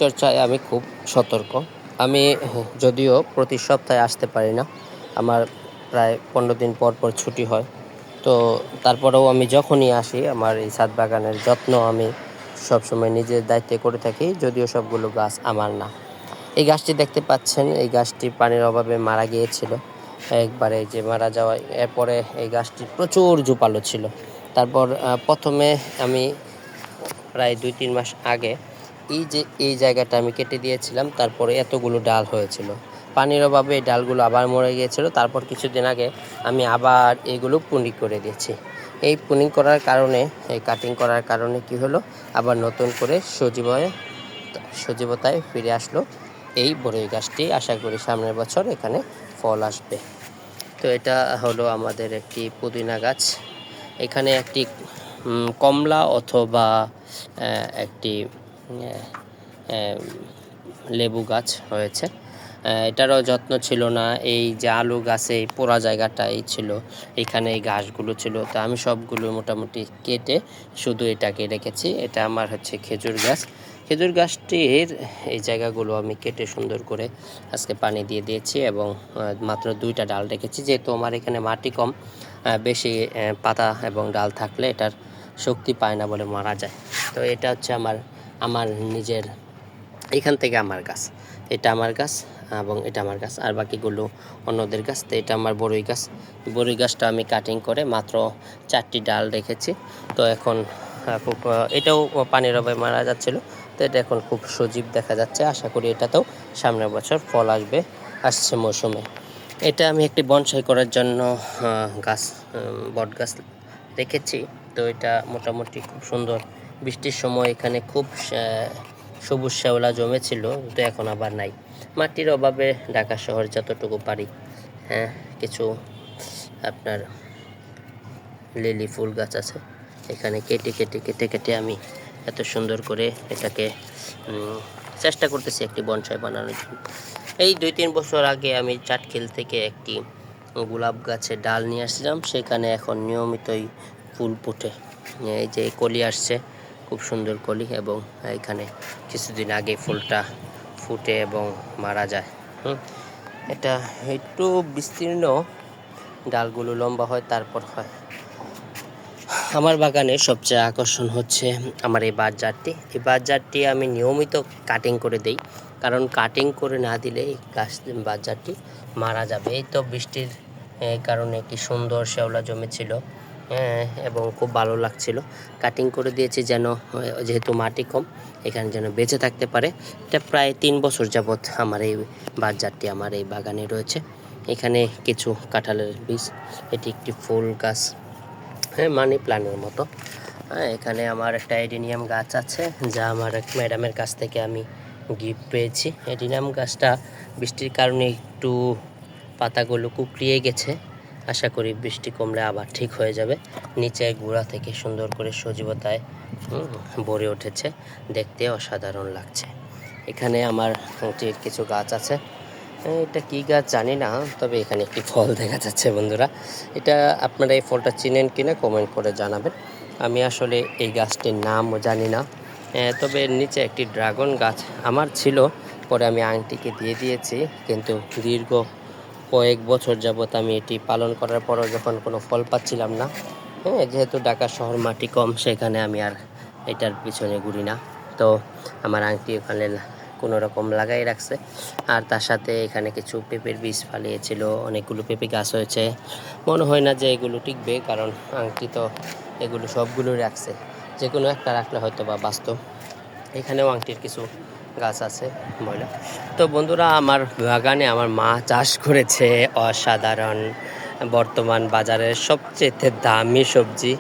চর্চায় আমি খুব সতর্ক। আমি যদিও প্রতি সপ্তাহে আসতে পারি না, আমার প্রায় 15 দিন পর পর ছুটি হয়। তো তারপরেও আমি যখনই আসি আমার এই ছাদ বাগানের যত্ন আমি সবসময় নিজের দায়িত্বে করে থাকি, যদিও সবগুলো গাছ আমার না। এই গাছটি দেখতে পাচ্ছেন, এই গাছটি পানির অভাবে মারা গিয়েছিল একবারে, যে মারা যাওয়ায় এরপরে এই গাছটি প্রচুর ঝোপালো ছিল। তারপর প্রথমে আমি প্রায় 2-3 মাস আগে এই জায়গাটা আমি কেটে দিয়েছিলাম, তারপরে এতগুলো ডাল হয়েছিল। পানির অভাবে এই ডালগুলো আবার মরে গিয়েছিল। তারপর কিছুদিন আগে আমি আবার এগুলো পুনি করে দিয়েছি। এই পুনি করার কারণে, এই কাটিং করার কারণে কি হলো, আবার নতুন করে সজীবতায় ফিরে আসলো এই বড়ই গাছটি। আশা করি সামনের বছর এখানে ফল আসবে। তো এটা হলো আমাদের একটি পুদিনা গাছ। এখানে একটি কমলা অথবা একটি লেবু গাছ হয়েছে। এটারও যত্ন ছিল না। এই যে আলু গাছে পোড়া জায়গাটাই ছিল, এখানে এই ঘাসগুলো ছিল, তো আমি সবগুলো মোটামুটি কেটে শুধু এটাকে রেখেছি। এটা আমার হচ্ছে খেজুর গাছ। খেজুর গাছটির এই জায়গাগুলো আমি কেটে সুন্দর করে আজকে পানি দিয়ে দিয়েছি এবং মাত্র 2টা ডাল রেখেছি, যেহেতু আমার এখানে মাটি কম, বেশি পাতা এবং ডাল থাকলে এটার শক্তি পায় না বলে মারা যায়। তো এটা হচ্ছে আমার নিজের, এখান থেকে আমার গাছ, এটা আমার গাছ এবং এটা আমার গাছ, আর বাকিগুলো অন্যদের গাছ। তো এটা আমার বড়ই গাছটা আমি কাটিং করে মাত্র 4টি ডাল রেখেছি। তো এখন খুব এটাও পানির অভাবে মারা যাচ্ছিল, তো এটা এখন খুব সজীব দেখা যাচ্ছে। আশা করি এটাতেও সামনের বছর ফল আসছে মৌসুমে। এটা আমি একটি বনসাই করার জন্য বট গাছ রেখেছি। তো এটা মোটামুটি খুব সুন্দর, বৃষ্টির সময় এখানে খুব সবুজ শ্যাওলা জমেছিল, কিন্তু এখন আবার নাই। মাটির অভাবে ঢাকা শহর যতটুকু পারি, কিছু আপনার লিলি ফুল গাছ আছে, এখানে কেটে আমি এত সুন্দর করে এটাকে চেষ্টা করতেছি একটি বনসাই বানানোর জন্য। এই 2-3 বছর আগে আমি চাটখিল থেকে একটি গোলাপ গাছের ডাল নিয়ে আসছিলাম, সেখানে এখন নিয়মিতই ফুল ফুটে। এই যে কলি আসছে, খুব সুন্দর কলি, এবং এখানে কিছুদিন আগে ফুলটা ফুটে এবং মারা যায়। এটা একটু বিস্তীর্ণ, ডালগুলো লম্বা হয়, তারপর হয়। আমার বাগানে সবচেয়ে আকর্ষণ হচ্ছে আমার এই বাঁশঝাড়টি আমি নিয়মিত কাটিং করে দেই, কারণ কাটিং করে না দিলে এই বাঁশঝাড়টি মারা যাবে। এই তো বৃষ্টির কারণে কি সুন্দর শ্যাওলা জমেছিল, এবং খুব ভালো লাগছিল। কাটিং করে দিয়েছি যেহেতু মাটি কম, এখানে যেন বেঁচে থাকতে পারে। এটা প্রায় 3 বছর যাবৎ আমার এই বাঁশঝাড়টি আমার এই বাগানে রয়েছে। এখানে কিছু কাঁঠালের বীজ, এটি একটি ফুল গাছ, মানি প্ল্যান্টের মতো। এখানে আমার একটা এডিনিয়াম গাছ আছে, যা আমার এক ম্যাডামের কাছ থেকে আমি গিফট পেয়েছি। এডিনিয়াম গাছটা বৃষ্টির কারণে একটু পাতাগুলো কুকড়িয়ে গেছে, আশা করি বৃষ্টি কমলে আবার ঠিক হয়ে যাবে। নিচে গোড়া থেকে সুন্দর করে সজীবতায় ভরে উঠেছে, দেখতে অসাধারণ লাগছে। এখানে আমার কিছু গাছ আছে, এটা কি গাছ জানি না, তবে এখানে একটি ফল দেখা যাচ্ছে বন্ধুরা। এটা আপনারা এই ফলটা চিনেন কিনা কমেন্ট করে জানাবেন। আমি আসলে এই গাছটির নামও জানি না, তবে নিচে একটি ড্রাগন গাছ আমার ছিল, পরে আমি আংটিকে দিয়ে দিয়েছি, কিন্তু দীর্ঘ কয়েক বছর যাবৎ আমি এটি পালন করার পরও যখন কোনো ফল পাচ্ছিলাম না, যেহেতু ঢাকা শহর মাটি কম, সেখানে আমি আর এটার পিছনে ঘুরি না। তো আমার আংটি ওখানে কোনো রকম লাগাই রাখছে। আর তার সাথে এখানে কিছু পেঁপের বীজ ফালিয়েছিল, অনেকগুলো পেঁপে গাছ হয়েছে। মনে হয় না যে এগুলো টিকবে, কারণ আংটি তো এগুলো সবগুলো রাখছে, যে কোনো একটা রাখলে হয়তো বা বাস্তব। এখানেও আংটির কিছু গাছ আছে ময়লা। তো বন্ধুরা, আমার বাগানে আমার মা চাষ করেছে অসাধারণ, বর্তমান বাজারের সবচেয়ে দামি সবজি,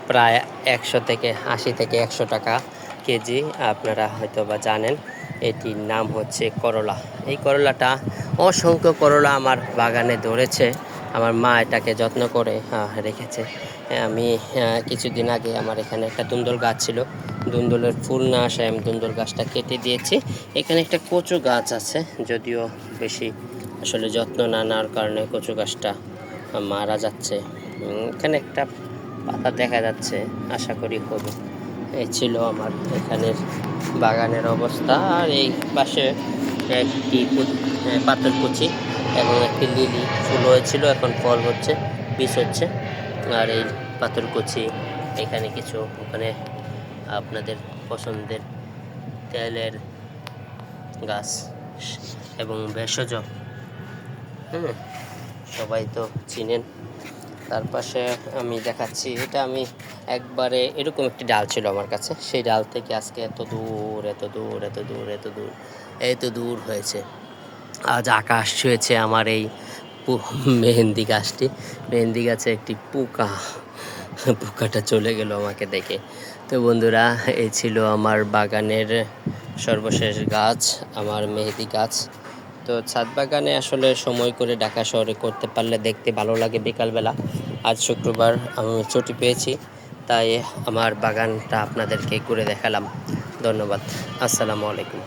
প্রায় 80 থেকে 100 টাকা কেজি। আপনারা হয়তো বা জানেন, এটির নাম হচ্ছে করলা। এই করলাটা, অসংখ্য করলা আমার বাগানে ধরেছে, আমার মা এটাকে যত্ন করে রেখেছে। আমি কিছুদিন আগে আমার এখানে একটা দুন্দুল গাছ ছিল, দুন্দুলের ফুল না আসায় আমি দুন্দুল গাছটা কেটে দিয়েছি। এখানে একটা কচু গাছ আছে, যদিও বেশি আসলে যত্ন না নেওয়ার কারণে কচু গাছটা মারা যাচ্ছে। এখানে একটা পাতা দেখা যাচ্ছে, আশা করি হবে। এই ছিল আমার এখানের বাগানের অবস্থা। আর এই পাশে একটি পাথরকুচি এবং একটি লিলি ফুল হয়েছিল, এখন ফল হচ্ছে, বীজ হচ্ছে। আর এই পাথরকুচি, এখানে কিছু, ওখানে আপনাদের পছন্দের তেলের গাছ এবং ভেষজ, সবাই তো চিনেন। তার পাশে আমি দেখাচ্ছি, এটা আমি একবারে এরকম একটি ডাল ছিল আমার কাছে, সেই ডাল থেকে আজকে এত দূর হয়েছে। আজ আকাশ ছুঁয়েছে আমার এই মেহেন্দি গাছটি। মেহেন্দি গাছে একটি পোকাটা চলে গেল আমাকে দেখে। তো বন্ধুরা, এই ছিল আমার বাগানের সর্বশেষ গাছ, আমার মেহেদি গাছ। তো ছাদ বাগানে আসলে সময় করে ঢাকা শহরে করতে পারলে দেখতে ভালো লাগে। বিকালবেলা আজ শুক্রবার আমি ছুটি পেয়েছি, তাই আমার বাগানটা আপনাদেরকে ঘুরে দেখালাম। ধন্যবাদ। আসসালামু আলাইকুম।